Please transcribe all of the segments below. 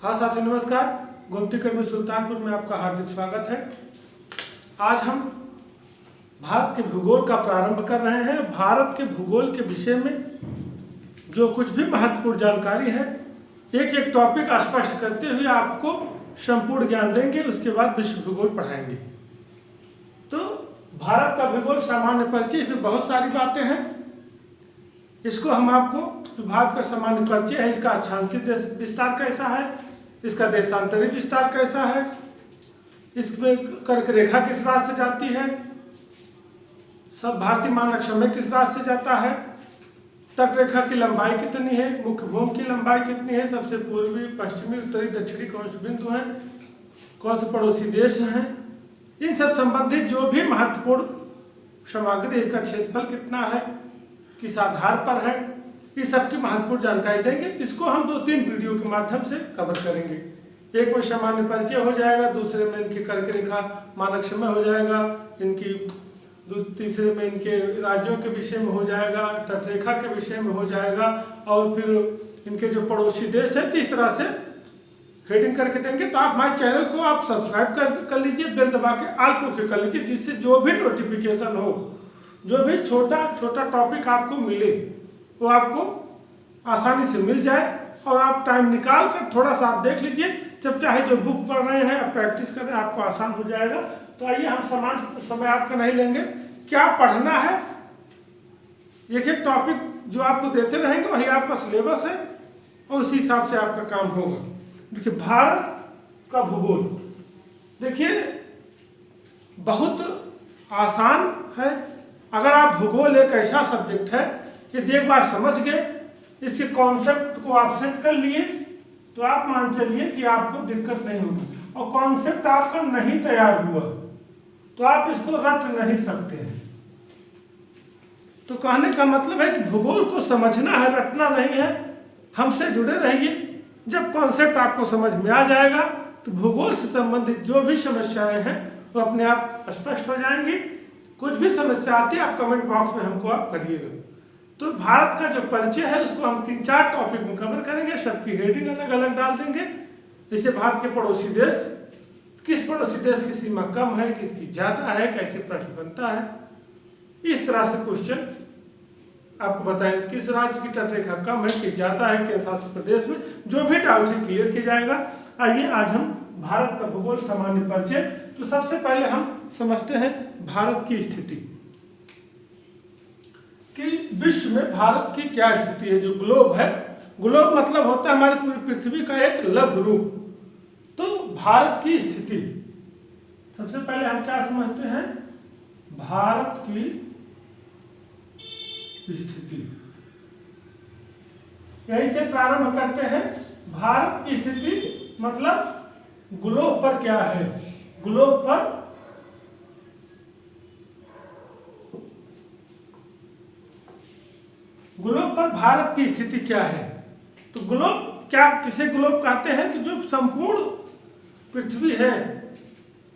हाँ साथियों नमस्कार। गोमती अकेडमी सुल्तानपुर में आपका हार्दिक स्वागत है। आज हम भारत के भूगोल का प्रारंभ कर रहे हैं। भारत के भूगोल के विषय में जो कुछ भी महत्वपूर्ण जानकारी है, एक एक टॉपिक स्पष्ट करते हुए आपको संपूर्ण ज्ञान देंगे। उसके बाद विश्व भूगोल पढ़ाएंगे। तो भारत का भूगोल सामान्य परिचय, इसमें बहुत सारी बातें हैं। इसको हम आपको भारत का सामान्य परिचय है, इसका अक्षांशीय विस्तार कैसा है, इसका देशांतरी विस्तार कैसा है, इसमें कर्क रेखा किस रात से जाती है, सब भारतीय मानक समय किस रात से जाता है, तट रेखा की लंबाई कितनी है, मुख्य भूमि की लंबाई कितनी है, सबसे पूर्वी पश्चिमी उत्तरी दक्षिणी कौन से बिंदु हैं, कौन से पड़ोसी देश हैं, इन सब संबंधित जो भी महत्वपूर्ण सामग्री, इसका क्षेत्रफल कितना है, किस आधार पर है, इस सब की महत्वपूर्ण जानकारी देंगे। इसको हम 2-3 वीडियो के माध्यम से कवर करेंगे। एक में सामान्य परिचय हो जाएगा, दूसरे में इनकी कर्क रेखा मानक समय हो जाएगा, तीसरे में इनके राज्यों के विषय में हो जाएगा, तटरेखा के विषय में हो जाएगा, और फिर इनके जो पड़ोसी देश है, इस तरह से हेडिंग करके देंगे। तो आप हमारे चैनल को आप सब्सक्राइब कर लीजिए, बेल दबा के ऑल को क्लिक कर लीजिए, जिससे जो भी नोटिफिकेशन हो, जो भी छोटा छोटा टॉपिक आपको मिले, वो आपको आसानी से मिल जाए। और आप टाइम निकाल कर थोड़ा सा आप देख लीजिए, जब चाहे जो बुक पढ़ रहे हैं, आप प्रैक्टिस कर रहे हैं, आपको आसान हो जाएगा। तो आइए, हम समान समय आपका नहीं लेंगे। क्या पढ़ना है, एक एक टॉपिक जो आपको देते रहेंगे वही आपका सिलेबस है, और उसी हिसाब से आपका काम होगा। देखिए, भारत का भूगोल देखिए बहुत आसान है। अगर आप भूगोल एक ऐसा सब्जेक्ट है, यदि एक बार समझ गए, इसके कॉन्सेप्ट को आप सेट कर लिए, तो आप मान चलिए कि आपको दिक्कत नहीं होगी। और कॉन्सेप्ट आपका नहीं तैयार हुआ तो आप इसको रट नहीं सकते हैं। तो कहने का मतलब है कि भूगोल को समझना है, रटना नहीं है। हमसे जुड़े रहिए। जब कॉन्सेप्ट आपको समझ में आ जाएगा तो भूगोल से संबंधित जो भी समस्याएं हैं वो अपने आप स्पष्ट हो जाएंगी। कुछ भी समस्या आती है, आप कमेंट बॉक्स में हमको आप करिएगा। तो भारत का जो परिचय है उसको हम 3-4 टॉपिक में कवर करेंगे। सबकी हेडिंग अलग अलग डाल देंगे। जैसे भारत के पड़ोसी देश, किस पड़ोसी देश की सीमा कम है, किसकी ज्यादा है, कैसे प्रश्न बनता है, इस तरह से क्वेश्चन आपको बताएंगे। किस राज्य की तटरेखा कम है, किस ज्यादा है, केंद्र शासित प्रदेश में, जो भी डाउट है क्लियर किया जाएगा। आइए, आज हम भारत का भूगोल सामान्य परिचय। तो सबसे पहले हम समझते हैं भारत की स्थिति, कि विश्व में भारत की क्या स्थिति है। जो ग्लोब है, ग्लोब मतलब होता है हमारी पूरी पृथ्वी का एक लघु रूप। तो भारत की स्थिति, सबसे पहले हम क्या समझते हैं, भारत की स्थिति। यहीं से प्रारंभ करते हैं। भारत की स्थिति मतलब ग्लोब पर क्या है, ग्लोब पर भारत की स्थिति क्या है। तो ग्लोब क्या, किसे ग्लोब कहते हैं, कि जो संपूर्ण पृथ्वी है,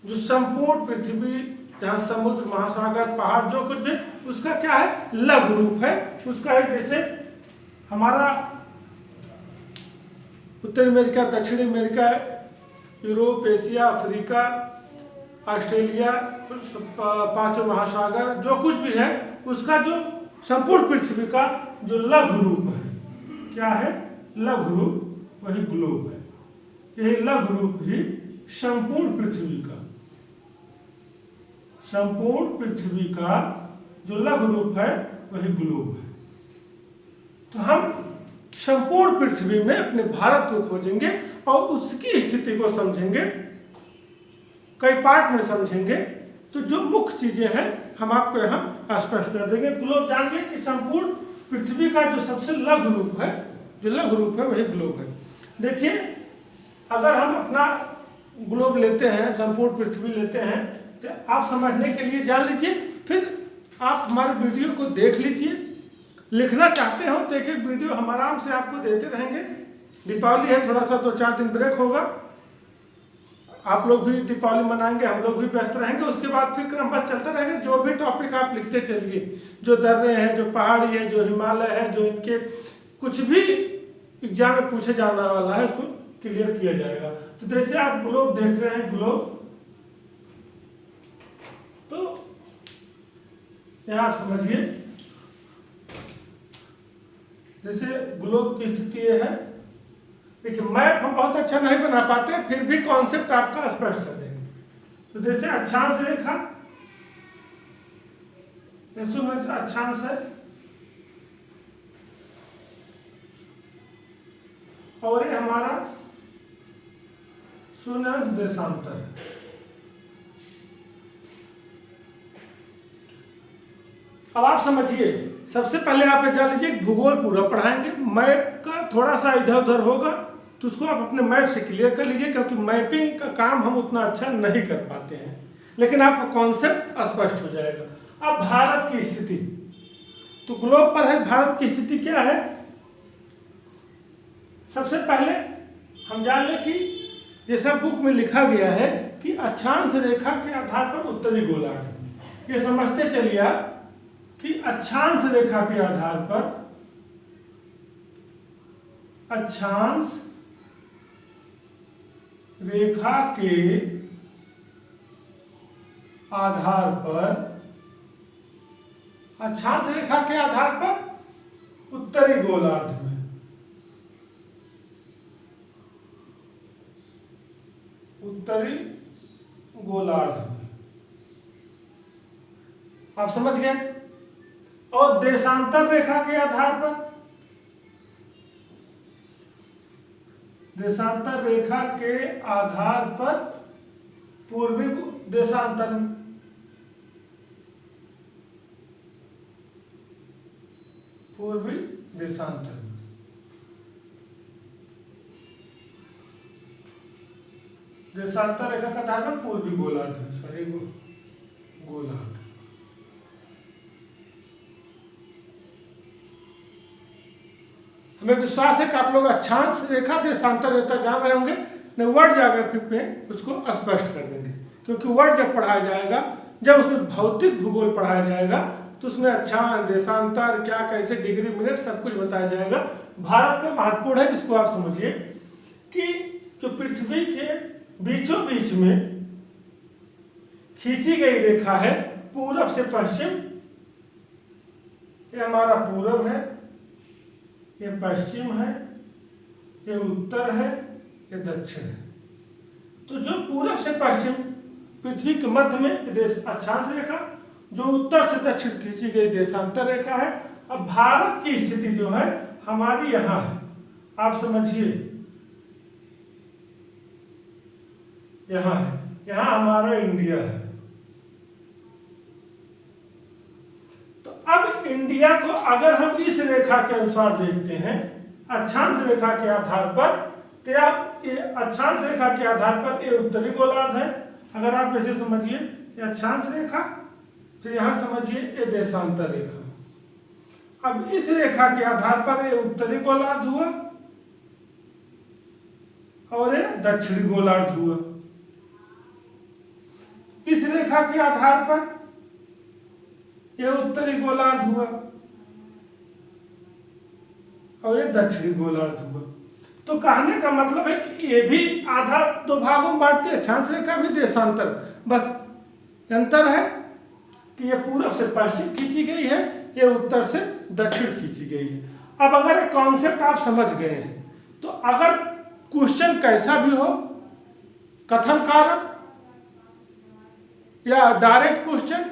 जो संपूर्ण पृथ्वी, जहाँ समुद्र, महासागर, पहाड़, जो कुछ भी, उसका क्या है, लघु रूप है। उसका एक, जैसे हमारा उत्तरी अमेरिका, दक्षिणी America, Europe, Asia, Africa, Australia, 5 महासागर, जो कुछ भी है, उसका जो संपूर्ण पृथ्वी का जो लघु रूप है, क्या है, लघु रूप, वही ग्लोब है। यही लघु रूप ही संपूर्ण पृथ्वी का, संपूर्ण पृथ्वी का जो लघु रूप है वही ग्लोब है। तो हम संपूर्ण पृथ्वी में अपने भारत को खोजेंगे और उसकी स्थिति को समझेंगे, कई पार्ट में समझेंगे। तो जो मुख्य चीजें हैं हम आपको यहाँ स्पष्ट कर देंगे। ग्लोब जानिए कि संपूर्ण पृथ्वी का जो सबसे लघु रूप है, जो लघु रूप है वही ग्लोब है। देखिए, अगर हम अपना ग्लोब लेते हैं, संपूर्ण पृथ्वी लेते हैं, तो आप समझने के लिए जान लीजिए, फिर आप हमारे वीडियो को देख लीजिए। लिखना चाहते हो तो एक एक वीडियो हम आराम से आपको देते रहेंगे। दीपावली है, थोड़ा सा 2-4 दिन ब्रेक होगा, आप लोग भी दीपावली मनाएंगे, हम लोग भी व्यस्त रहेंगे। उसके बाद फिर क्रमबद्ध चलता रहेगा। जो भी टॉपिक आप लिखते चलिए, जो दर्रे हैं, जो पहाड़ी है, जो हिमालय है, जो इनके कुछ भी एग्जाम में पूछे जाने वाला है, उसको क्लियर किया जाएगा। तो जैसे आप ग्लोब देख रहे हैं, ग्लोब, तो यहां आप समझिए, जैसे ग्लोब की स्थिति ये है। देखिए मैप हम बहुत अच्छा नहीं बना पाते, फिर भी कॉन्सेप्ट आपका स्पष्ट कर देंगे। तो जैसे अक्षांश रेखा, अक्षांश है और ये हमारा शून्यांश देशांतर है। अब आप समझिए, सबसे पहले आप ये जान लीजिए भूगोल पूरा पढ़ाएंगे, मैप का थोड़ा सा इधर उधर होगा तो उसको आप अपने मैप से क्लियर कर लीजिए, क्योंकि मैपिंग का काम हम उतना अच्छा नहीं कर पाते हैं, लेकिन आपका कॉन्सेप्ट स्पष्ट हो जाएगा। अब भारत की स्थिति, तो ग्लोब पर है, भारत की स्थिति क्या है। सबसे पहले हम जान लें कि जैसा बुक में लिखा गया है कि अक्षांश रेखा के आधार पर उत्तरी गोलार्ध, ये समझते चलिए आप कि अक्षांश रेखा के आधार पर, अक्षांश रेखा के आधार पर, अक्षांश रेखा के आधार पर उत्तरी गोलार्ध में, उत्तरी गोलार्ध में, आप समझ गए। और देशांतर रेखा के आधार पर, देशांतर रेखा के आधार पर पूर्वी देशांतर में, पूर्वी देशांतर में, देशांतर रेखा के आधार पर पूर्वी गोलार्ध में, सॉरी गोलार्ध। हमें विश्वास है कि आप लोग अक्षांश रेखा देशांतर रेखा जान रहे होंगे, नहीं वर्ड ज्योग्राफी में उसको स्पष्ट कर देंगे, क्योंकि वर्ड जब पढ़ाया जाएगा, जब उसमें भौतिक भूगोल पढ़ाया जाएगा तो उसमें अक्षांश देशांतर क्या कैसे डिग्री मिनट सब कुछ बताया जाएगा। भारत का महत्वपूर्ण है, इसको आप समझिए कि जो पृथ्वी के बीचों बीच में खींची गई रेखा है पूरब से पश्चिम, ये हमारा पूरब है, ये पश्चिम है, ये उत्तर है, ये दक्षिण है। तो जो पूरब से पश्चिम पृथ्वी के मध्य में देश अक्षांश रेखा, जो उत्तर से दक्षिण खींची गई देशांतर रेखा है। अब भारत की स्थिति जो है हमारी यहाँ है, आप समझिए यहाँ है, यहाँ हमारा इंडिया है। तो अब इंडिया को अगर हम इस रेखा के अनुसार देखते हैं, अक्षांश रेखा के आधार पर, तो आप ये अक्षांश रेखा के आधार पर ये उत्तरी गोलार्ध है। अगर आप ऐसे समझिए, ये अक्षांश रेखा, फिर यहाँ समझिए ये देशांतर रेखा। अब इस रेखा के आधार पर ये उत्तरी गोलार्ध हुआ और ये दक्षिणी गोलार्ध हुआ। इस रेखा के आधार पर ये उत्तरी गोलार्ध हुआ और ये दक्षिणी गोलार्ध हुआ। तो कहने का मतलब है कि ये भी आधा दो भागों में बांटते हैं, अक्षांश रेखा भी देशांतर, बस अंतर है कि ये पूरब से पश्चिम खींची गई है, ये उत्तर से दक्षिण खींची गई है। अब अगर एक कॉन्सेप्ट आप समझ गए हैं, तो अगर क्वेश्चन कैसा भी हो, कथन कारण या डायरेक्ट क्वेश्चन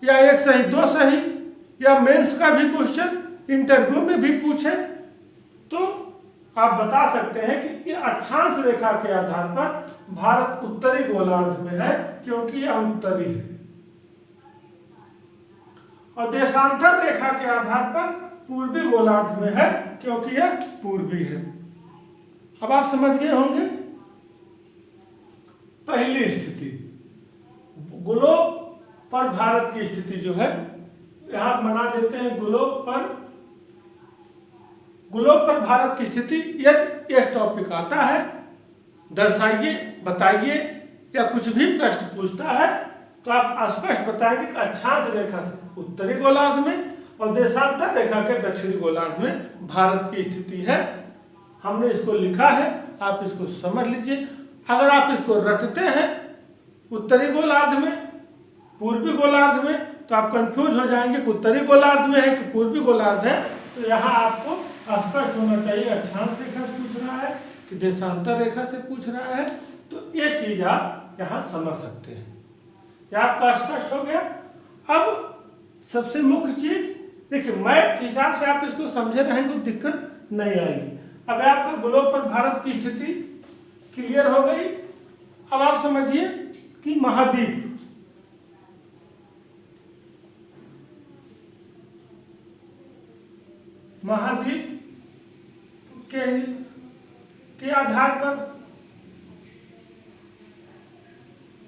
या एक सही दो सही या मेंस का भी क्वेश्चन इंटरव्यू में भी पूछे, तो आप बता सकते हैं कि ये अक्षांश रेखा के आधार पर भारत उत्तरी गोलार्ध में है क्योंकि यह उत्तरी है, और देशांतर रेखा के आधार पर पूर्वी गोलार्ध में है क्योंकि यह पूर्वी है। अब आप समझ गए होंगे। पहली स्थिति, ग्लोब पर भारत की स्थिति जो है, यहां बना देते हैं ग्लोब पर भारत की स्थिति। यदि यह टॉपिक आता है, दर्शाइए, बताइए, या कुछ भी प्रश्न पूछता है तो आप स्पष्ट बताएंगे कि अक्षांश रेखा से उत्तरी गोलार्ध में और देशांतर रेखा के दक्षिणी गोलार्ध में भारत की स्थिति है। हमने इसको लिखा है आप इसको समझ लीजिए। अगर आप इसको रटते हैं उत्तरी गोलार्ध में, पूर्वी गोलार्ध में, तो आप कंफ्यूज हो जाएंगे कि उत्तरी गोलार्ध में है कि पूर्वी गोलार्ध है। तो यहाँ आपको स्पष्ट होना चाहिए अक्षांश रेखा से पूछ रहा है कि देशांतर रेखा से पूछ रहा है। तो ये चीज आप यहाँ समझ सकते हैं। यह आपका स्पष्ट हो गया। अब सबसे मुख्य चीज देखिए, मैप के हिसाब से आप इसको समझे रहेंगे तो दिक्कत नहीं आएगी। अब आपका ग्लोब पर भारत की स्थिति क्लियर हो गई। अब आप समझिए कि महाद्वीप, महाद्वीप के आधार पर,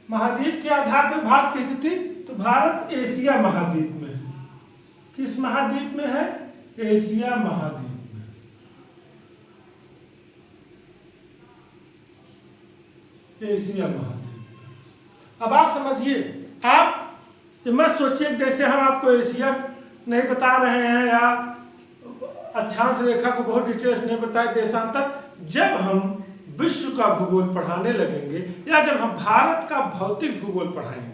महाद्वीप के आधार पर भारत की स्थिति, तो भारत एशिया महाद्वीप में है। किस महाद्वीप में है? एशिया महाद्वीप में। एशिया महाद्वीप। अब आप समझिए, आप मत सोचिए जैसे हम आपको एशिया नहीं बता रहे हैं या अक्षांश रेखा को बहुत डिटेल्स नहीं बताए, देशांतर। जब हम विश्व का भूगोल पढ़ाने लगेंगे या जब हम भारत का भौतिक भूगोल पढ़ाएंगे,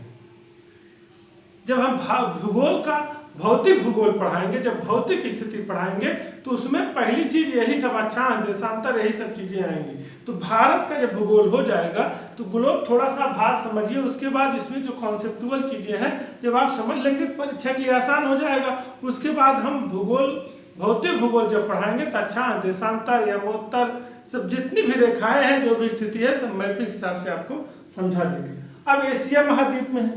जब हम भूगोल का भौतिक भूगोल पढ़ाएंगे, जब भौतिक स्थिति पढ़ाएंगे, तो उसमें पहली चीज यही सब अक्षांश देशांतर यही सब चीजें आएंगी। तो भारत का जब भूगोल हो जाएगा तो ग्लोब थोड़ा सा भारत समझिए, उसके बाद इसमें जो कॉन्सेप्टुअल चीजें हैं जब आप समझ लेंगे परीक्षा के लिए आसान हो जाएगा। उसके बाद हम भूगोल, भौतिक भूगोल जब पढ़ाएंगे तो अक्षांश देशांतर यमोत्तर सब जितनी भी रेखाएं हैं, जो भी स्थिति है, सब मैपिंग हिसाब से आपको समझा देंगे। अब एशिया महाद्वीप में है।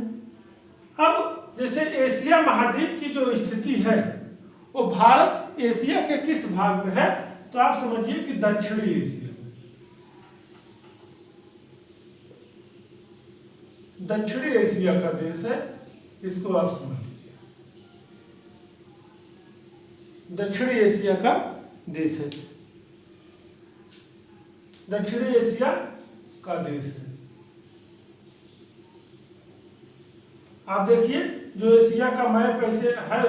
अब जैसे एशिया महाद्वीप की जो स्थिति है वो भारत एशिया के किस भाग में है? तो आप समझिए कि दक्षिणी एशिया में। दक्षिणी एशिया का देश है, इसको आप समझ लीजिए। दक्षिणी एशिया का देश है, दक्षिणी एशिया का देश है। आप देखिए जो एशिया का मैप ऐसे है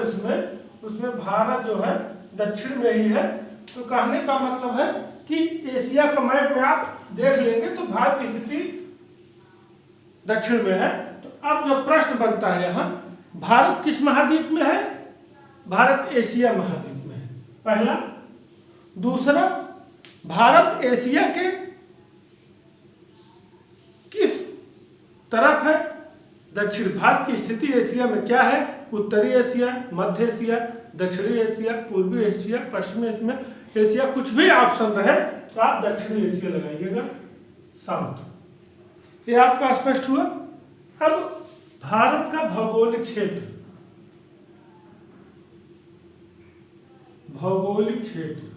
उसमें भारत जो है दक्षिण में ही है। तो कहने का मतलब है कि एशिया का मैप में आप देख लेंगे तो भारत की स्थिति दक्षिण में है। तो अब जो प्रश्न बनता है यहाँ, भारत किस महाद्वीप में है? भारत एशिया महाद्वीप में है, पहला। दूसरा, भारत एशिया के किस तरफ है? दक्षिण। भारत की स्थिति एशिया में क्या है? उत्तरी एशिया, मध्य एशिया, दक्षिणी एशिया, पूर्वी एशिया, पश्चिमी एशिया, कुछ भी ऑप्शन रहे तो आप दक्षिणी एशिया लगाइएगा, साउथ। ये आपका स्पष्ट हुआ। अब भारत का भौगोलिक क्षेत्र, भौगोलिक क्षेत्र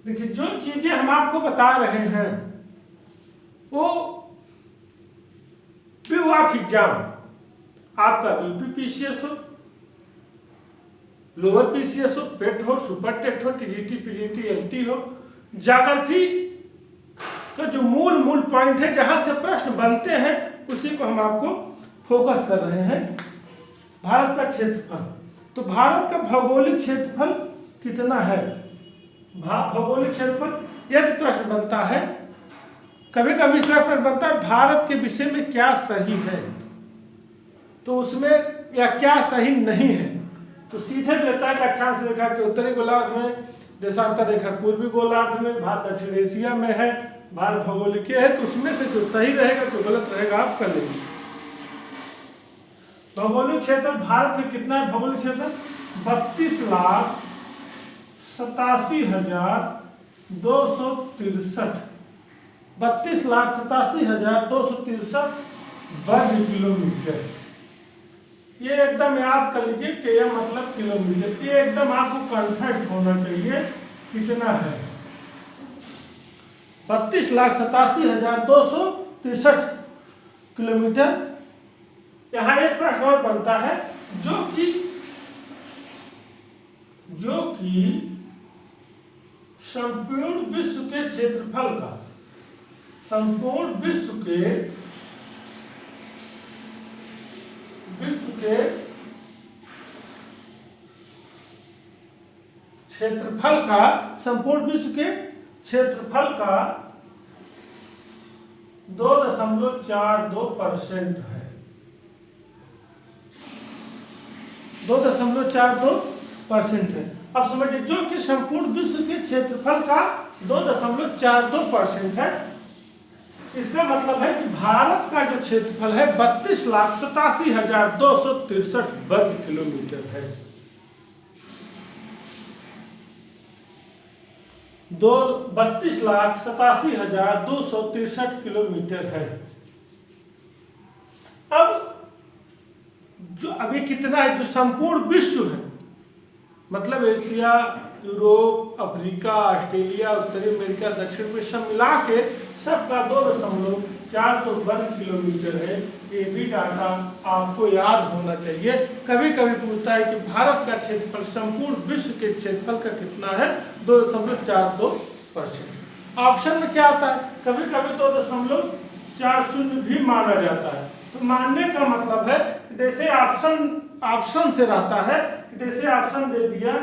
देखिए, जो चीजें हम आपको बता रहे हैं वो व्यू ऑफ एग्जाम, आपका यूपीपीसीएस हो, लोअर पीसीएस हो, पेट हो, सुपर टेट हो, टीजीटी, पीजीटी, एलटी हो, ज्योग्राफी का जो मूल पॉइंट है जहां से प्रश्न बनते हैं उसी को हम आपको फोकस कर रहे हैं। भारत का क्षेत्रफल, तो भारत का भौगोलिक क्षेत्रफल कितना है? भौगोलिक क्षेत्रफल यदि प्रश्न बनता है, कभी कभी इस तरह प्रश्न बनता है भारत के विषय में क्या सही है, तो उसमें या क्या सही नहीं है, तो सीधे देता है कि अक्षांश रेखा के उत्तरी गोलार्ध में, देशांतर रेखा पूर्वी गोलार्ध में, भारत दक्षिण एशिया में है, भारत भौगोलिक है। तो उसमें से जो सही रहेगा जो गलत रहेगा आप कर लेंगे। भौगोलिक क्षेत्र भारत में कितना है? भौगोलिक क्षेत्र 32,87,263 32,87,263 वर्ग किलोमीटर। ये एकदम याद कर लीजिए कि यह मतलब किलोमीटर, ये एकदम आपको कन्फर्ट होना चाहिए कितना है। 32,87,263 किलोमीटर। यहाँ एक प्रश्न और बनता है जो कि संपूर्ण विश्व के क्षेत्रफल का, संपूर्ण विश्व के क्षेत्रफल का, संपूर्ण विश्व के क्षेत्रफल का 2.42% है। 2.42% है। अब समझिए, जो कि संपूर्ण विश्व के क्षेत्रफल का 2.42% है, इसका मतलब है कि भारत का जो क्षेत्रफल है 32,87,263 वर्ग किलोमीटर है। 32,87,263 किलोमीटर है। अब जो अभी कितना है, जो संपूर्ण विश्व है, मतलब एशिया, यूरोप, अफ्रीका, ऑस्ट्रेलिया, उत्तरी अमेरिका, दक्षिण एशिया मिला के सबका 2.42 वर्ग किलोमीटर है। ये भी डाटा आपको याद होना चाहिए। कभी कभी पूछता है कि भारत का क्षेत्रफल संपूर्ण विश्व के क्षेत्रफल का कितना है, 2.42%। ऑप्शन में क्या आता है, कभी कभी 2.40 भी माना जाता है। तो मानने का मतलब है कि जैसे ऑप्शन से रहता है, कि जैसे ऑप्शन दे दिया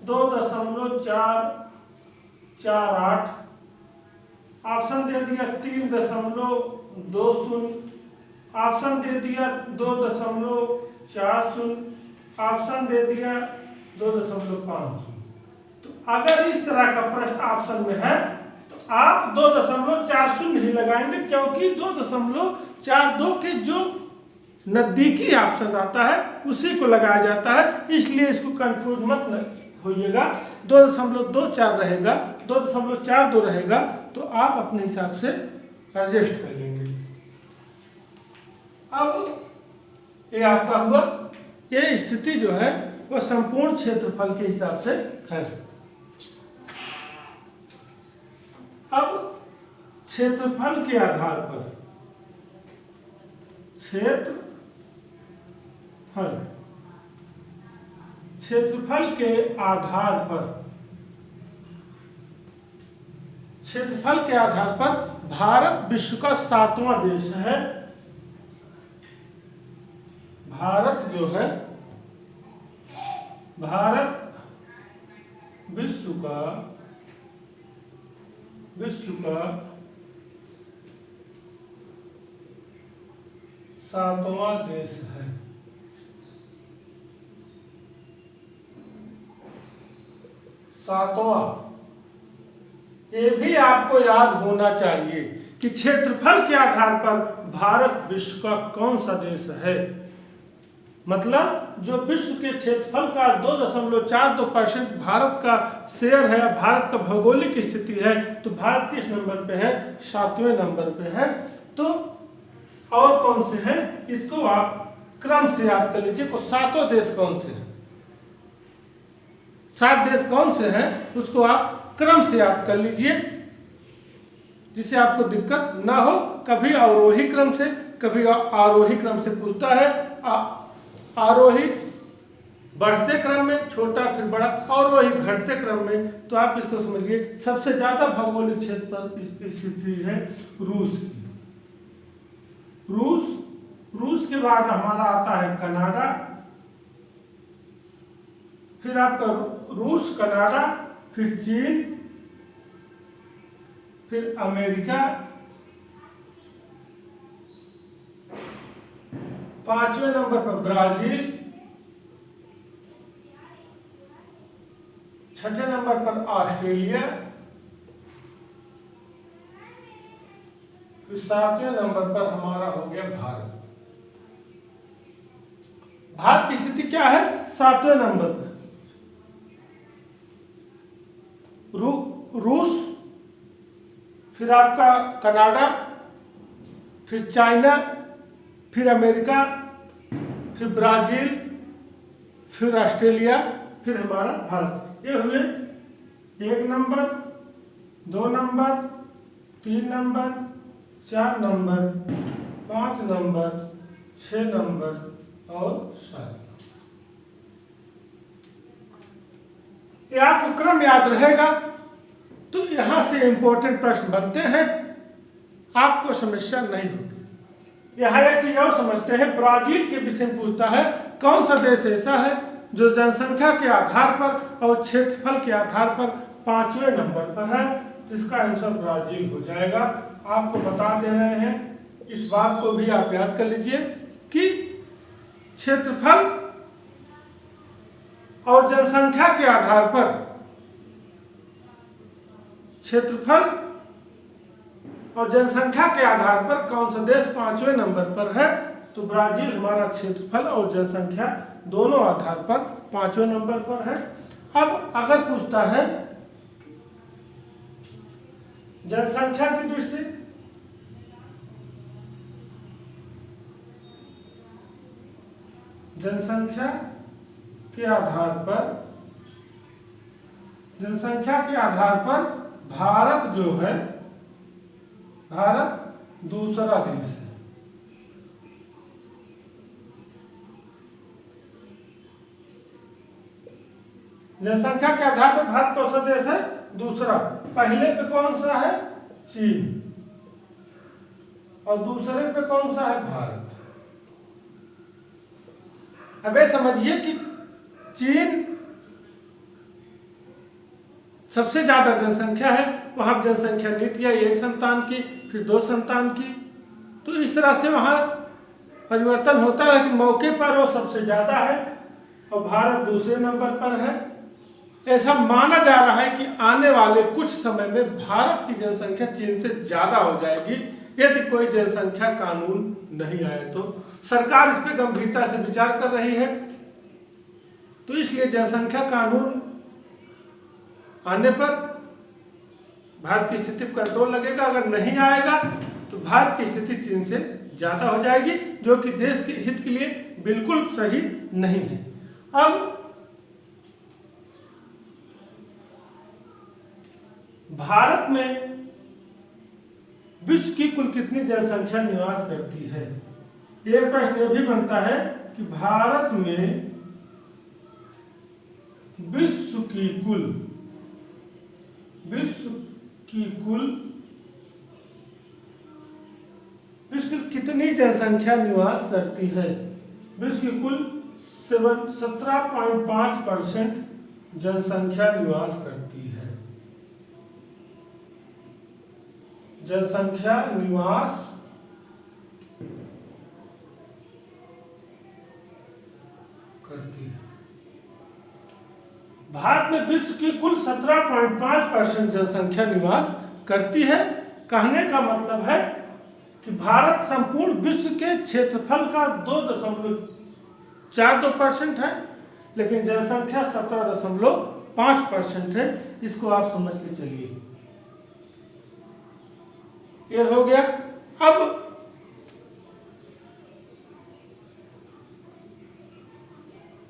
2.448, ऑप्शन दे दिया 3.20, ऑप्शन दे दिया 2.40, ऑप्शन दे दिया 2.50। तो अगर इस तरह का प्रश्न ऑप्शन में है तो आप 2.40 ही लगाएंगे, क्योंकि 2.42 के जो नजदीकी ऑप्शन आता है उसी को लगाया जाता है। इसलिए इसको कंफ्यूज मत होइएगा। 2.24 रहेगा, 2.42 रहेगा, तो आप अपने हिसाब से एडजस्ट कर लेंगे। अब ये आपका हुआ, ये स्थिति जो है वो संपूर्ण क्षेत्रफल के हिसाब से है। अब क्षेत्रफल के आधार पर क्षेत्रफल के आधार पर भारत विश्व का 7वां देश है। भारत जो है, भारत विश्व का 7वां देश है। 7वां, ये भी आपको याद होना चाहिए कि क्षेत्रफल के आधार पर भारत विश्व का कौन सा देश है। मतलब जो विश्व के क्षेत्रफल का 2.42% भारत का शेयर है, भारत का भौगोलिक स्थिति है, तो भारत किस नंबर पे है, 7वें नंबर पे है। तो और कौन से हैं, इसको आप क्रम से याद कर लीजिए। को 7 देश कौन से हैं, 7 देश कौन से हैं, उसको आप क्रम से याद कर लीजिए, जिससे आपको दिक्कत ना हो। कभी अवरोही क्रम से, कभी आरोही क्रम से पूछता है। आरोही बढ़ते क्रम में, छोटा फिर बड़ा, अवरोही घटते क्रम में। तो आप इसको समझिए, सबसे ज्यादा भौगोलिक क्षेत्र पर इसकी स्थिति है रूस की। रूस के बाद हमारा आता है कनाडा, फिर आपका रूस, कनाडा, फिर चीन, फिर अमेरिका, 5वें नंबर पर ब्राजील, 6ठे नंबर पर ऑस्ट्रेलिया, फिर 7वें नंबर पर हमारा हो गया भारत। भारत की स्थिति क्या है, 7वें नंबर पर। रूस, फिर आपका कनाडा, फिर चाइना, फिर अमेरिका, फिर ब्राजील, फिर ऑस्ट्रेलिया, फिर हमारा भारत। ये हुए 1 number, 2 number, 3 number, 4 number, 5 number, 6 number और 7। ये आपको क्रम याद रहेगा तो यहां से इंपॉर्टेंट प्रश्न बनते हैं, आपको समस्या नहीं होगी। यहाँ एक चीज और समझते हैं, ब्राजील के विषय में पूछता है, कौन सा देश ऐसा है जो जनसंख्या के आधार पर और क्षेत्रफल के आधार पर 5वें नंबर पर है। तो इसका आंसर ब्राजील हो जाएगा। आपको बता दे रहे हैं, इस बात को भी आप याद कर लीजिए कि क्षेत्रफल और जनसंख्या के आधार पर, क्षेत्रफल और जनसंख्या के आधार पर कौन सा देश 5वें नंबर पर है? तो ब्राजील हमारा क्षेत्रफल और जनसंख्या दोनों आधार पर 5वें नंबर पर है। अब अगर पूछता है जनसंख्या की दृष्टि, जनसंख्या के आधार पर, जनसंख्या के आधार पर भारत जो है, भारत दूसरा देश है। जनसंख्या के आधार पर भारत कौन सा देश है? दूसरा। पहले पे कौन सा है? चीन। और दूसरे पे कौन सा है? भारत। अब ये समझिए कि चीन सबसे ज्यादा जनसंख्या है, वहां जनसंख्या नीति है 1 संतान की, फिर 2 संतान की, तो इस तरह से वहां परिवर्तन होता है कि मौके पर वो सबसे ज्यादा है और भारत दूसरे नंबर पर है। ऐसा माना जा रहा है कि आने वाले कुछ समय में भारत की जनसंख्या चीन से ज्यादा हो जाएगी यदि कोई जनसंख्या कानून नहीं आए तो। सरकार इस पर गंभीरता से विचार कर रही है, तो इसलिए जनसंख्या कानून आने पर भारत की स्थिति पर कंट्रोल लगेगा। अगर नहीं आएगा तो भारत की स्थिति चीन से ज्यादा हो जाएगी, जो कि देश के हित के लिए बिल्कुल सही नहीं है। अब भारत में विश्व की कुल कितनी जनसंख्या निवास करती है? एक प्रश्न यह भी बनता है कि भारत में विश्व की कुल कितनी जनसंख्या निवास करती है? विश्व की कुल 17.5% जनसंख्या निवास करती है। जनसंख्या निवास करती है। भारत में विश्व की कुल 17.5% जनसंख्या निवास करती है। कहने का मतलब है कि भारत संपूर्ण विश्व के क्षेत्रफल का 2.42% है, लेकिन जनसंख्या 17.5% है। इसको आप समझ के चलिए। ये हो गया। अब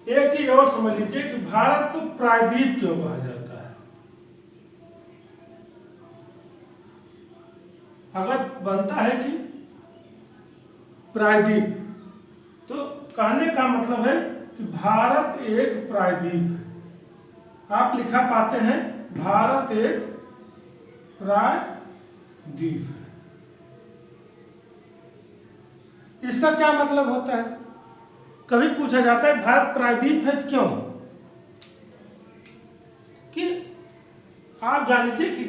एक चीज और समझ लीजिए कि भारत को प्रायद्वीप क्यों कहा जाता है। अगर बनता है कि प्रायद्वीप, तो कहने का मतलब है कि भारत एक प्रायद्वीप है। आप लिखा पाते हैं भारत एक प्रायद्वीप है। इसका क्या मतलब होता है? कभी पूछा जाता है भारत प्रायद्वीप है क्यों? कि आप जान लीजिए कि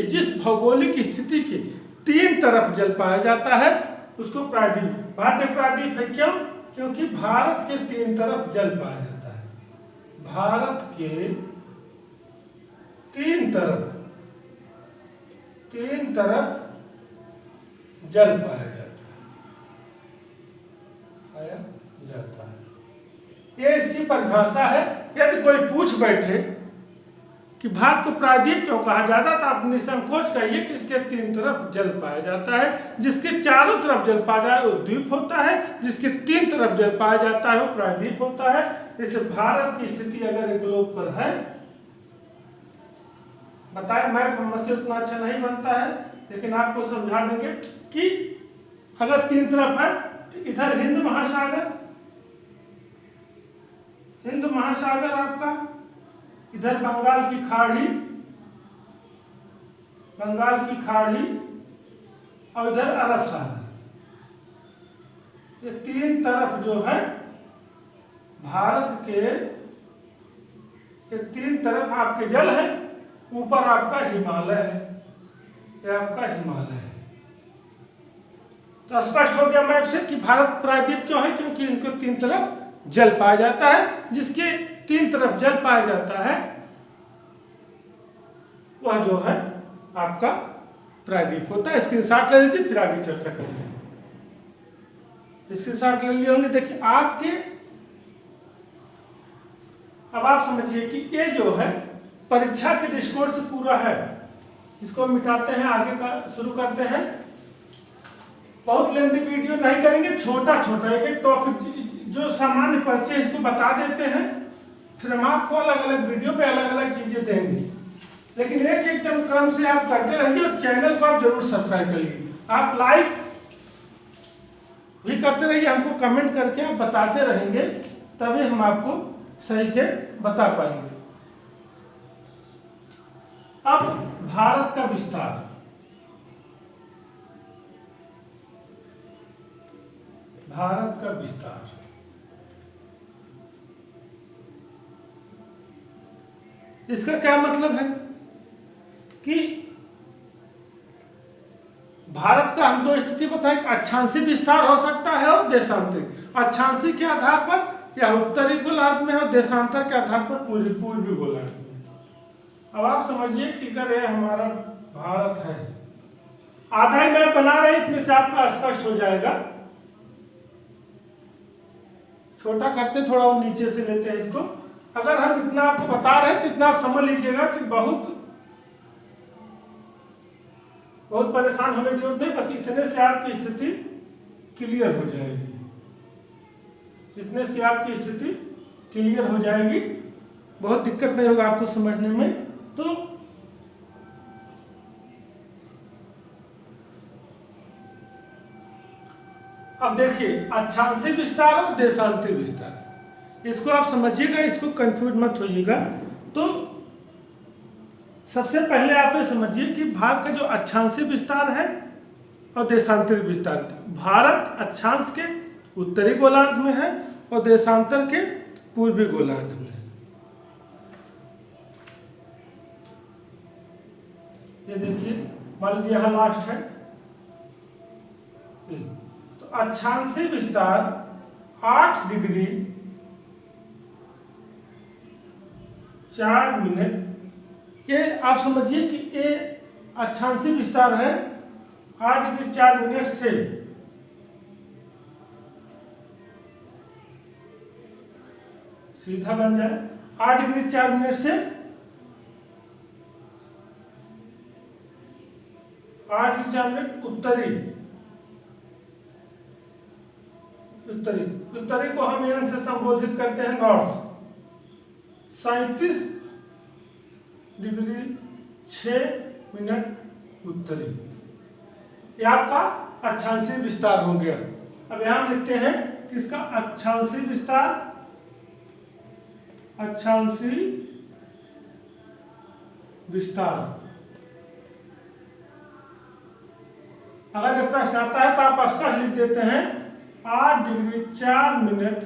जिस भौगोलिक स्थिति के 3 तरफ जल पाया जाता है उसको प्रायद्वीप। भारत एक प्रायद्वीप है क्यों? क्योंकि भारत के 3 तरफ जल पाया जाता है। भारत के 3 तरफ जल पाया जाता है। ये इसकी परिभाषा है। यदि कोई पूछ बैठे कि भारत को प्रायद्वीप क्यों कहा जाता है, तो आप निसंकोच कहिए कि इसके 3 तरफ जल पाया जाता है। जिसके चारों तरफ जल पाया जाए वो द्वीप होता है, जिसके 3 तरफ जल पाया जाता है वो प्रायद्वीप होता है। जैसे भारत की स्थिति अगर ग्लोब पर है, बताए मैप हमसे उतना अच्छा नहीं बनता है, लेकिन आपको समझा देंगे कि अगर 3 तरफ है तो इधर हिंद महासागर आपका, इधर बंगाल की खाड़ी और इधर अरब सागर। ये 3 तरफ जो है भारत के ये 3 तरफ आपके जल है, ऊपर आपका हिमालय है, ये आपका हिमालय है। तो स्पष्ट हो गया मैप से कि भारत प्रायद्वीप क्यों है, क्योंकि इनको 3 तरफ जल पाया जाता है। जिसके 3 तरफ जल पाया जाता है वह जो है आपका प्रायद्वीप होता है। स्क्रीनशॉट ले लीजिए, फिर आगे चर्चा करते हैं। स्क्रीनशॉट ले लिए होंगे। देखिए आपके, अब आप समझिए कि ये जो है परीक्षा के दृष्टिकोण से पूरा है। इसको मिटाते हैं, आगे का शुरू करते हैं। बहुत लेंथी वीडियो नहीं करेंगे, छोटा छोटा एक टॉपिक जो सामान्य परिचय इसको बता देते हैं, फिर हम आपको अलग अलग वीडियो पे अलग अलग चीजें देंगे। लेकिन एक एकदम क्रम से आप करते रहिए और चैनल को आप जरूर सब्सक्राइब करिए। आप लाइक भी करते रहिए, हमको कमेंट करके आप बताते रहेंगे, तभी हम आपको सही से बता पाएंगे। अब भारत का विस्तार, भारत का विस्तार, इसका क्या मतलब है कि भारत का हम 2 स्थिति बताएं कि अक्षांशी विस्तार हो सकता है और देशांतरिक। अक्षांशी के आधार पर या उत्तरी गोलार्ध में और देशांतर के आधार पर पूर्वी गोलार्ध में। अब आप समझिए कि अगर ये हमारा भारत है, आधा ही मैप बना रहे, इतने से आपका स्पष्ट हो जाएगा। छोटा करते थोड़ा वो नीचे से लेते हैं इसको। अगर हम इतना आपको बता रहे हैं तो इतना आप समझ लीजिएगा कि बहुत परेशान होने की जरूरत नहीं, बस इतने से आपकी स्थिति क्लियर हो जाएगी। इतने से आपकी स्थिति क्लियर हो जाएगी, बहुत दिक्कत नहीं होगा आपको समझने में। तो अब देखिए अक्षांशी विस्तार और देशांतरी विस्तार, इसको आप समझिएगा, इसको कंफ्यूज मत होइएगा। तो सबसे पहले आप ये समझिए कि भारत का जो अक्षांशी विस्तार है और देशांतरी विस्तार, भारत अक्षांश के उत्तरी गोलार्ध में है और देशांतर के पूर्वी गोलार्ध में है। ये देखिए, मान लीजिए यहाँ लास्ट है, तो अक्षांशी विस्तार 8 डिग्री 4 मिनट, ये आप समझिए कि ये अक्षांशी विस्तार है 8 डिग्री 4 मिनट से सीधा बन जाए 8 डिग्री 4 मिनट से 8 डिग्री 4 मिनट उत्तरी को हम एन से संबोधित करते हैं नॉर्थ। 37 डिग्री 6 मिनट उत्तरी, ये आपका अक्षांशी विस्तार हो गया। अब यहां लिखते हैं कि इसका अक्षांशी विस्तार, अक्षांशी विस्तार। अगर ये प्रश्न आता है तो आप स्पष्ट लिख देते हैं 8 डिग्री 4 मिनट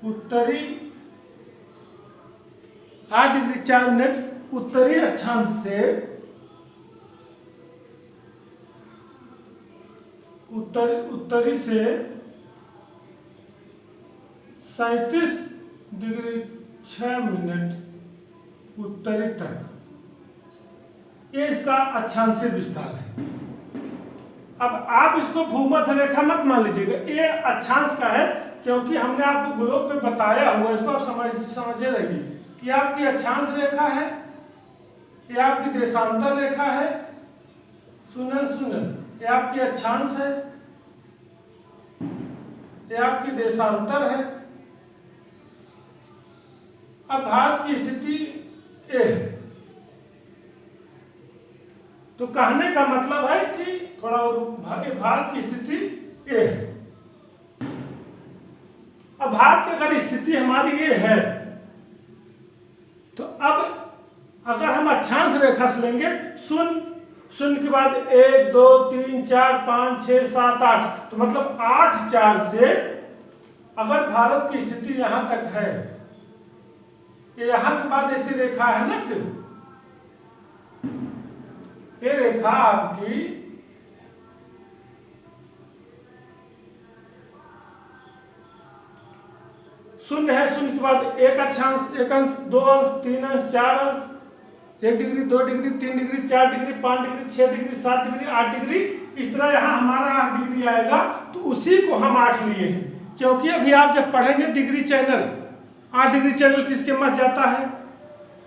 उत्तरी, 8 डिग्री 4 मिनट उत्तरी अक्षांश से उत्तरी से 37 डिग्री 6 मिनट उत्तरी तक, ये इसका अक्षांशी विस्तार है। अब आप इसको भूमध्य रेखा मत मान लीजिएगा, ये अक्षांश का है, क्योंकि हमने आपको ग्लोब पे बताया हुआ, इसको आप समझे रहिए कि आपकी अक्षांश रेखा है, ये आपकी देशांतर रेखा है, सुनन ये आपकी अक्षांश है, ये आपकी देशांतर है। अब भारत की स्थिति ए है, तो कहने का मतलब है कि थोड़ा और भारत की स्थिति ए है। अब भारत की अगर स्थिति हमारी ये है, तो अब अगर हम अक्षांश रेखा से लेंगे, शून्य के बाद 1 2 3 4 5 6 7 8, तो मतलब 8 4 से अगर भारत की स्थिति यहाँ तक है, यहाँ के बाद ऐसी रेखा है ना, फिर ये रेखा आपकी शून्य है, शून्य के बाद एक अक्षांश, एक अंश, दो अंश, तीन अंश, चार अंश, 1 degree, 2 degree, 3 degree, 4 degree, 5 degree, 6 degree, 7 degree, 8 degree, इस तरह यहाँ हमारा 8 डिग्री आएगा। तो उसी को हम 8 लिए हैं, क्योंकि अभी आप जब पढ़ेंगे डिग्री चैनल, 8 डिग्री चैनल किसके मध्य जाता है,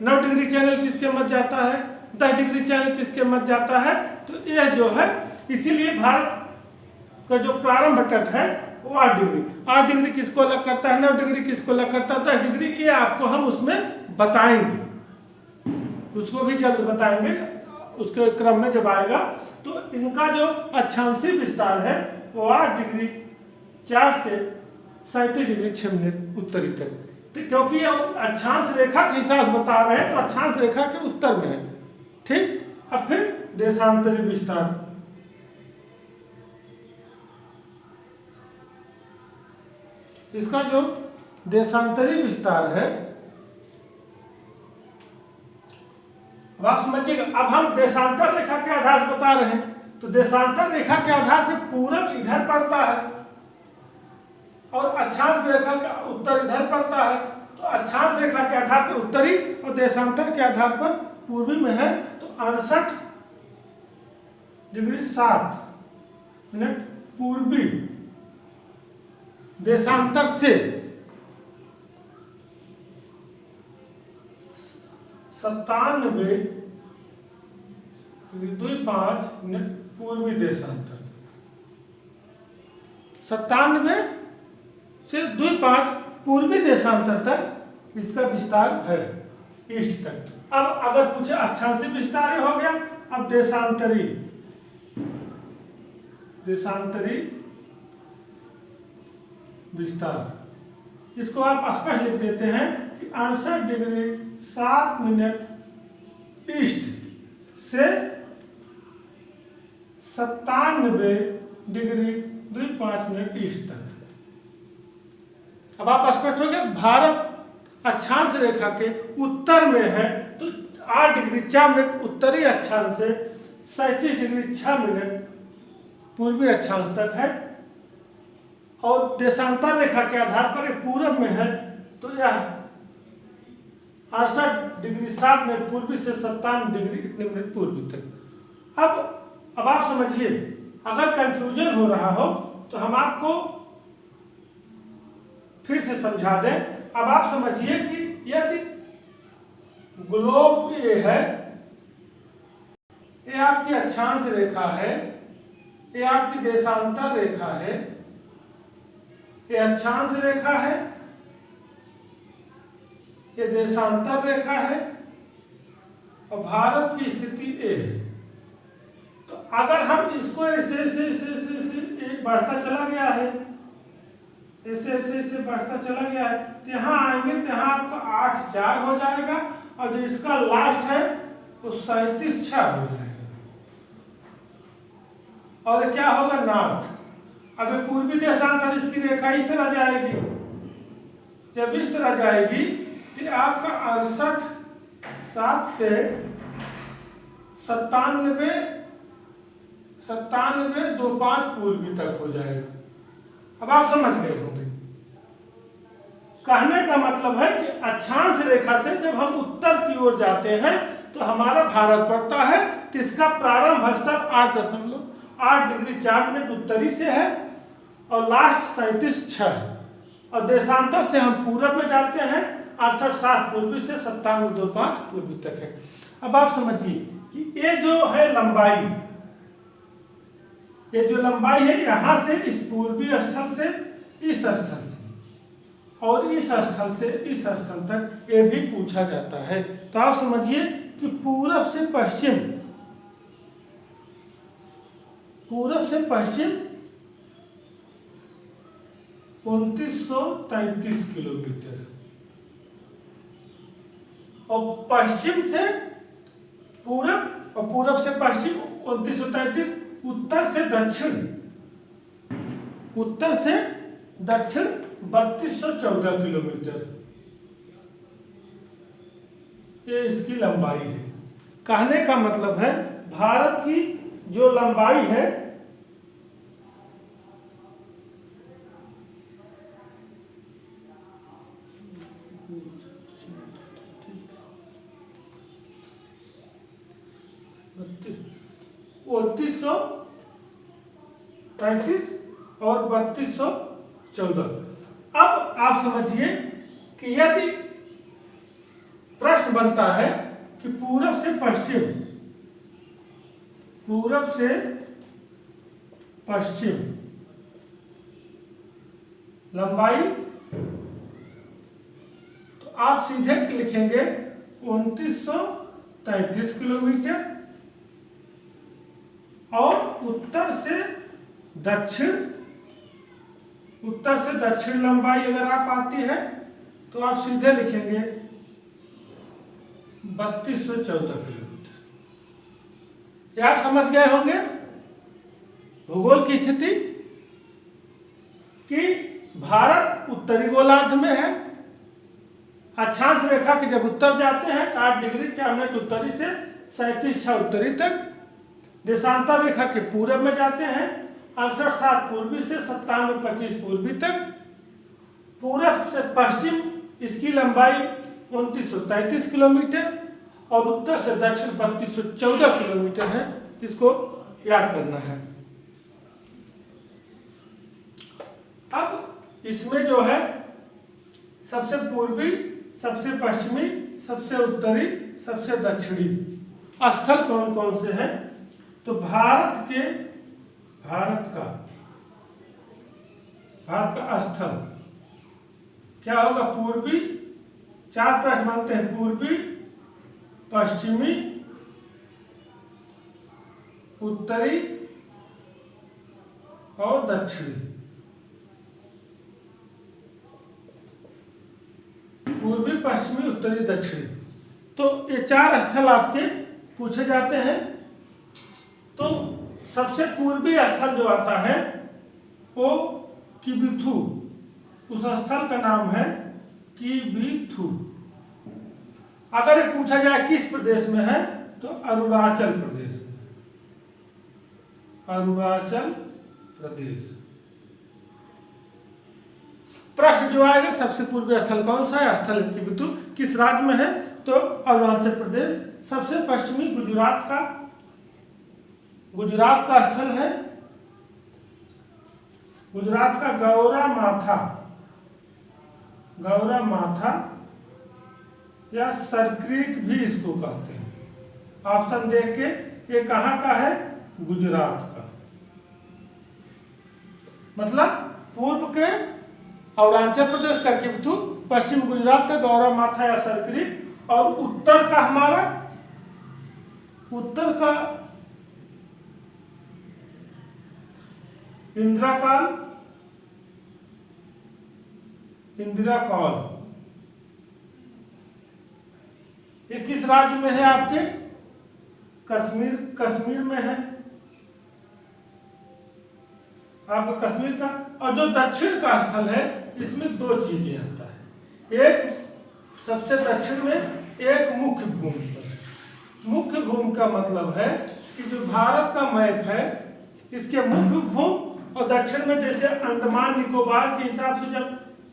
9 डिग्री चैनल किसके मध्य जाता है, 10 डिग्री चैनल किसके मध्य जाता है। तो यह जो है, इसीलिए भारत का जो प्रारंभ तट है वो 8 डिग्री, 8 डिग्री किसको अलग करता है, 9 डिग्री किसको अलग करता है, 10 डिग्री, ये आपको हम उसमें बताएंगे, उसको भी जल्द बताएंगे उसके क्रम में जब आएगा। तो इनका जो अक्षांशीय विस्तार है वो 8 डिग्री 4 से 37 डिग्री 6 मिनट उत्तरी तक, तो क्योंकि ये अक्षांश रेखा के हिसाब से बता रहे हैं तो अक्षांश रेखा के उत्तर में है। ठीक, अब फिर देशांतरी विस्तार, इसका जो देशांतरी विस्तार है, अब आप समझिएगा, अब हम देशांतर रेखा के आधार से बता रहे हैं, तो देशांतर रेखा के आधार पर पूरब इधर पड़ता है और अक्षांश रेखा का उत्तर इधर पड़ता है। तो अक्षांश रेखा के आधार पर उत्तरी और देशांतर के आधार पर पूर्वी में है। तो 68 डिग्री 7 मिनट पूर्वी देशांतर से 97 2.5 मिनट पूर्वी देशांतर, 97 से 2.5 पूर्वी देशांतर तक इसका विस्तार है, ईस्ट तक। अब अगर पूछे अक्षांशीय विस्तार हो गया, अब देशांतरी विस्तार, इसको आप स्पष्ट लिख देते हैं कि 68 डिग्री 7 मिनट ईस्ट से 97 डिग्री 2.5 मिनट ईस्ट तक। अब आप स्पष्ट हो गया, भारत अक्षांश रेखा के उत्तर में है तो 8 डिग्री 4 मिनट उत्तरी अक्षांश से 37 डिग्री 6 मिनट पूर्वी अक्षांश तक है, और देशांतर रेखा के आधार पर पूरब में है तो यह 68 डिग्री 7 मिनट पूर्वी से 57 डिग्री इतने मिनट पूर्वी तक। अब आप समझिए, अगर कंफ्यूजन हो रहा हो तो हम आपको फिर से समझा दें। अब आप समझिए कि यदि ग्लोब ये है, ये आपकी अक्षांश रेखा है, ये आपकी देशांतर रेखा है, ये अक्षांश रेखा है, ये देशांतर रेखा है, और भारत की स्थिति ए है। तो अगर हम इसको ऐसे ऐसे ऐसे ऐसे ऐसे एक बढ़ता चला गया है, ऐसे ऐसे ऐसे बढ़ता चला गया है, तो यहाँ आएंगे तो यहाँ आपका 8 4 हो जाएगा, और जो इसका लास्ट है वो 37 6 हो जाएगा। और क्या होगा, नॉर्थ। अब पूर्वी देशांतर इसकी रेखा इस तरह जाएगी, जब इस तरह जाएगी तो आपका 68 7 से 97 2.5 पूर्वी तक हो जाएगा। अब आप समझ गए होंगे, कहने का मतलब है कि अक्षांश रेखा से जब हम उत्तर की ओर जाते हैं तो हमारा भारत पड़ता है, तो इसका प्रारंभ स्तर 8 डिग्री 4 मिनट उत्तरी से है और लास्ट 37 6 है, और देशांतर से हम पूरब में जाते हैं 68 7 पूर्वी से 97 2.5 पूर्वी तक है। अब आप समझिए कि ये जो है लंबाई, ये जो लंबाई है यहाँ से इस पूर्वी स्थल से इस स्थल से और इस स्थल से इस स्थल तक, ये भी पूछा जाता है। तो आप समझिए कि पूरब से पश्चिम 2933 किलोमीटर, और पश्चिम से पूरब और पूरब से पश्चिम 2933, उत्तर से दक्षिण 3214 किलोमीटर, ये इसकी लंबाई है। कहने का मतलब है भारत की जो लंबाई है वो 3235 और 3214। अब आप समझिए कि यदि प्रश्न बनता है कि पूरब से पश्चिम लंबाई, तो आप सीधे लिखेंगे 2933 किलोमीटर, और उत्तर से दक्षिण लंबाई अगर आप आती है तो आप सीधे लिखेंगे 3214 किलोमीटर। ये आप समझ गए होंगे भूगोल की स्थिति कि भारत उत्तरी गोलार्ध में है। अक्षांश रेखा के जब उत्तर जाते हैं तो 8 डिग्री 4 मिनट उत्तरी से 37 उत्तरी तक, देशांतर रेखा के पूरब में जाते हैं 68 पूर्वी से 97 पूर्वी तक, पूरब से पश्चिम इसकी लंबाई 2933 किलोमीटर और उत्तर से दक्षिण 3214 किलोमीटर है। इसको याद करना है। अब इसमें जो है सबसे पूर्वी, सबसे पश्चिमी, सबसे उत्तरी, सबसे दक्षिणी स्थल कौन कौन से हैं? तो भारत का स्थल क्या होगा? पूर्वी, 4 प्रश्न बनते हैं, पूर्वी, पश्चिमी, उत्तरी और दक्षिणी। पूर्वी, पश्चिमी, उत्तरी, दक्षिणी, तो ये 4 स्थल आपके पूछे जाते हैं। तो सबसे पूर्वी स्थल जो आता है वो किबिथु, उस स्थल का नाम है किबिथु। अगर ये पूछा जाए किस प्रदेश में है तो अरुणाचल प्रदेश में, अरुणाचल प्रदेश। प्रश्न जो आएगा सबसे पूर्वी स्थल कौन सा है? स्थल किबिथु किस राज्य में है? तो अरुणाचल प्रदेश। सबसे पश्चिमी गुजरात का स्थल है, गुजरात का गौरा माथा या सरक्रीक भी इसको कहते हैं। ऑप्शन देख के ये कहाँ का है? गुजरात का। मतलब पूर्व के अरुणाचल प्रदेश का किबिथु, पश्चिम गुजरात का गौरा माथा या सरक्रीक, और उत्तर का इंदिरा कॉल। ये किस राज्य में है? आपके कश्मीर में है, आपका कश्मीर का। और जो दक्षिण का स्थल है इसमें 2 चीजें आता है। एक सबसे दक्षिण में एक मुख्य भूमि पर। मुख्य भूमि का मतलब है कि जो भारत का मैप है इसके मुख्य भूमि और दक्षिण में, जैसे अंडमान निकोबार के हिसाब से जब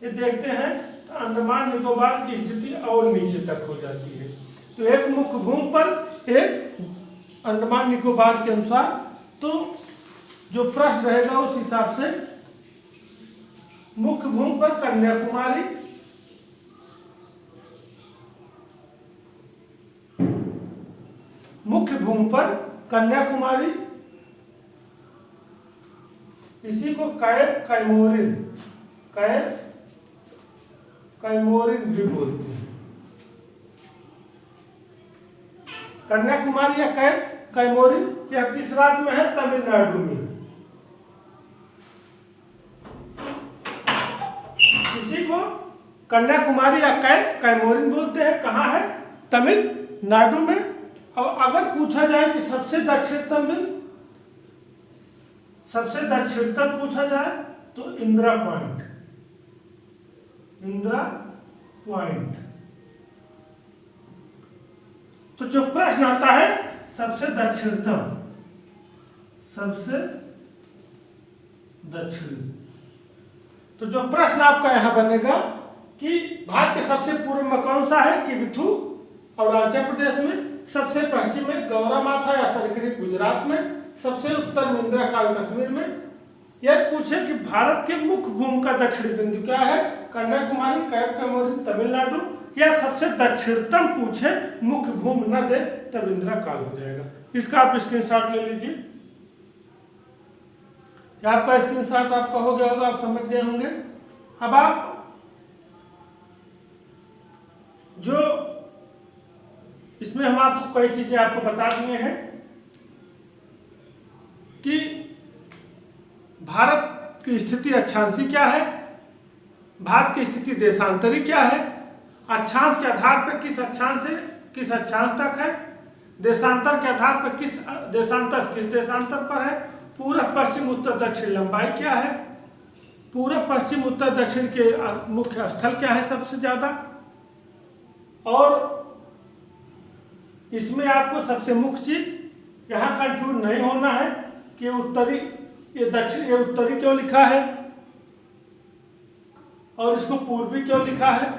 ये देखते हैं तो अंडमान निकोबार की स्थिति और नीचे तक हो जाती है। तो एक मुख्य भूमि पर, एक अंडमान निकोबार के अनुसार। तो जो प्रश्न रहेगा उस हिसाब से मुख्य भूमि पर कन्याकुमारी, मुख्य भूमि पर कन्याकुमारी, इसी को कैमोरिन भी बोलते हैं। कन्याकुमारी या कैमोरिन यह किस राज्य में है? तमिलनाडु में। इसी को कन्याकुमारी या कैमोरिन बोलते हैं। कहाँ है? तमिलनाडु में। और अगर पूछा जाए कि सबसे दक्षिणतम पूछा जाए तो इंदिरा पॉइंट, इंदिरा पॉइंट। तो जो प्रश्न आता है सबसे दक्षिणतम, सबसे दक्षिणी, तो जो प्रश्न आपका यहां बनेगा कि भारत के सबसे पूर्व में कौन सा है, किबिथु अरुणाचल प्रदेश में, सबसे पश्चिम में गौरामाथा या सरकरी गुजरात में, सबसे उत्तर में इंदिरा काल कश्मीर में। यह पूछे कि भारत के मुख्य भूमि का दक्षिणी बिंदु क्या है, कन्याकुमारी, कैप कमोरी, तमिलनाडु, या सबसे दक्षिणतम पूछे मुख्य भूमि न दे तब इंदिरा काल हो जाएगा। इसका आप स्क्रीनशॉट ले लीजिए। क्या आपका स्क्रीनशॉट आपका हो गया होगा, आप समझ गए होंगे। अब आप जो इसमें हम आपको कई चीजें आपको बता दिए हैं कि भारत की स्थिति अक्षांशी क्या है, भारत की स्थिति देशांतरी क्या है, अक्षांश के आधार पर किस अक्षांश से किस अक्षांश तक है, देशांतर के आधार पर किस देशांतर पर है, पूर्व पश्चिम उत्तर दक्षिण लंबाई क्या है, पूर्व पश्चिम उत्तर दक्षिण के मुख्य स्थल क्या है सबसे ज्यादा, और इसमें आपको सबसे मुख्य चीज यहाँ कंफ्यूज नहीं होना है कि उत्तरी ये दक्षिण ये उत्तरी क्यों लिखा है और इसको पूर्वी क्यों लिखा है।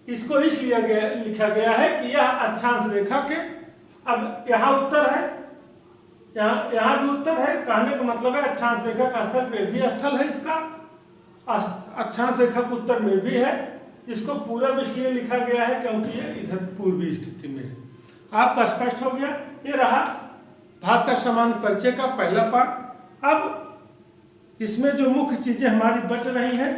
इसको इसलिए लिखा गया है कि यह अक्षांश रेखा के, अब यहाँ उत्तर है, यहाँ भी उत्तर है, कहने का मतलब है अक्षांश रेखा का स्थल पे भी स्थल है, इसका अक्षांश रेखा के उत्तर में भी है। इसको पूरब इसलिए लिखा गया है क्योंकि ये इधर पूर्वी स्थिति में है। आपका स्पष्ट हो गया। ये रहा भारत का सामान्य परिचय का पहला पार्ट। अब इसमें जो मुख्य चीजें हमारी बच रही हैं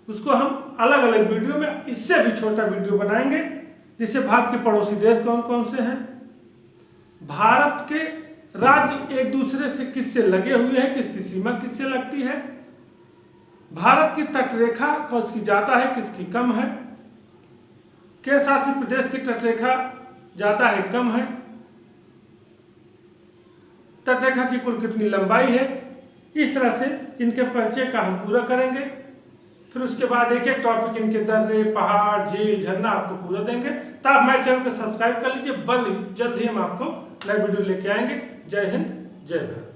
उसको हम अलग अलग वीडियो में, इससे भी छोटा वीडियो बनाएंगे, जिससे भारत के पड़ोसी देश कौन कौन से हैं, भारत के राज्य एक दूसरे से किससे लगे हुए हैं, किसकी सीमा किससे लगती है, भारत की तटरेखा किसकी ज्यादा है किसकी कम है, केंद्र शासित प्रदेश की तटरेखा ज्यादा है कम है, तटरेखा की कुल कितनी लंबाई है। इस तरह से इनके परिचय का हम पूरा करेंगे। फिर उसके बाद एक एक टॉपिक इनके दर्रे, पहाड़, झील, झरना आपको पूरा देंगे। तब हमारे चैनल को सब्सक्राइब कर लीजिए। जल्द ही हम आपको नए वीडियो लेके आएंगे। जय हिंद, जय भारत।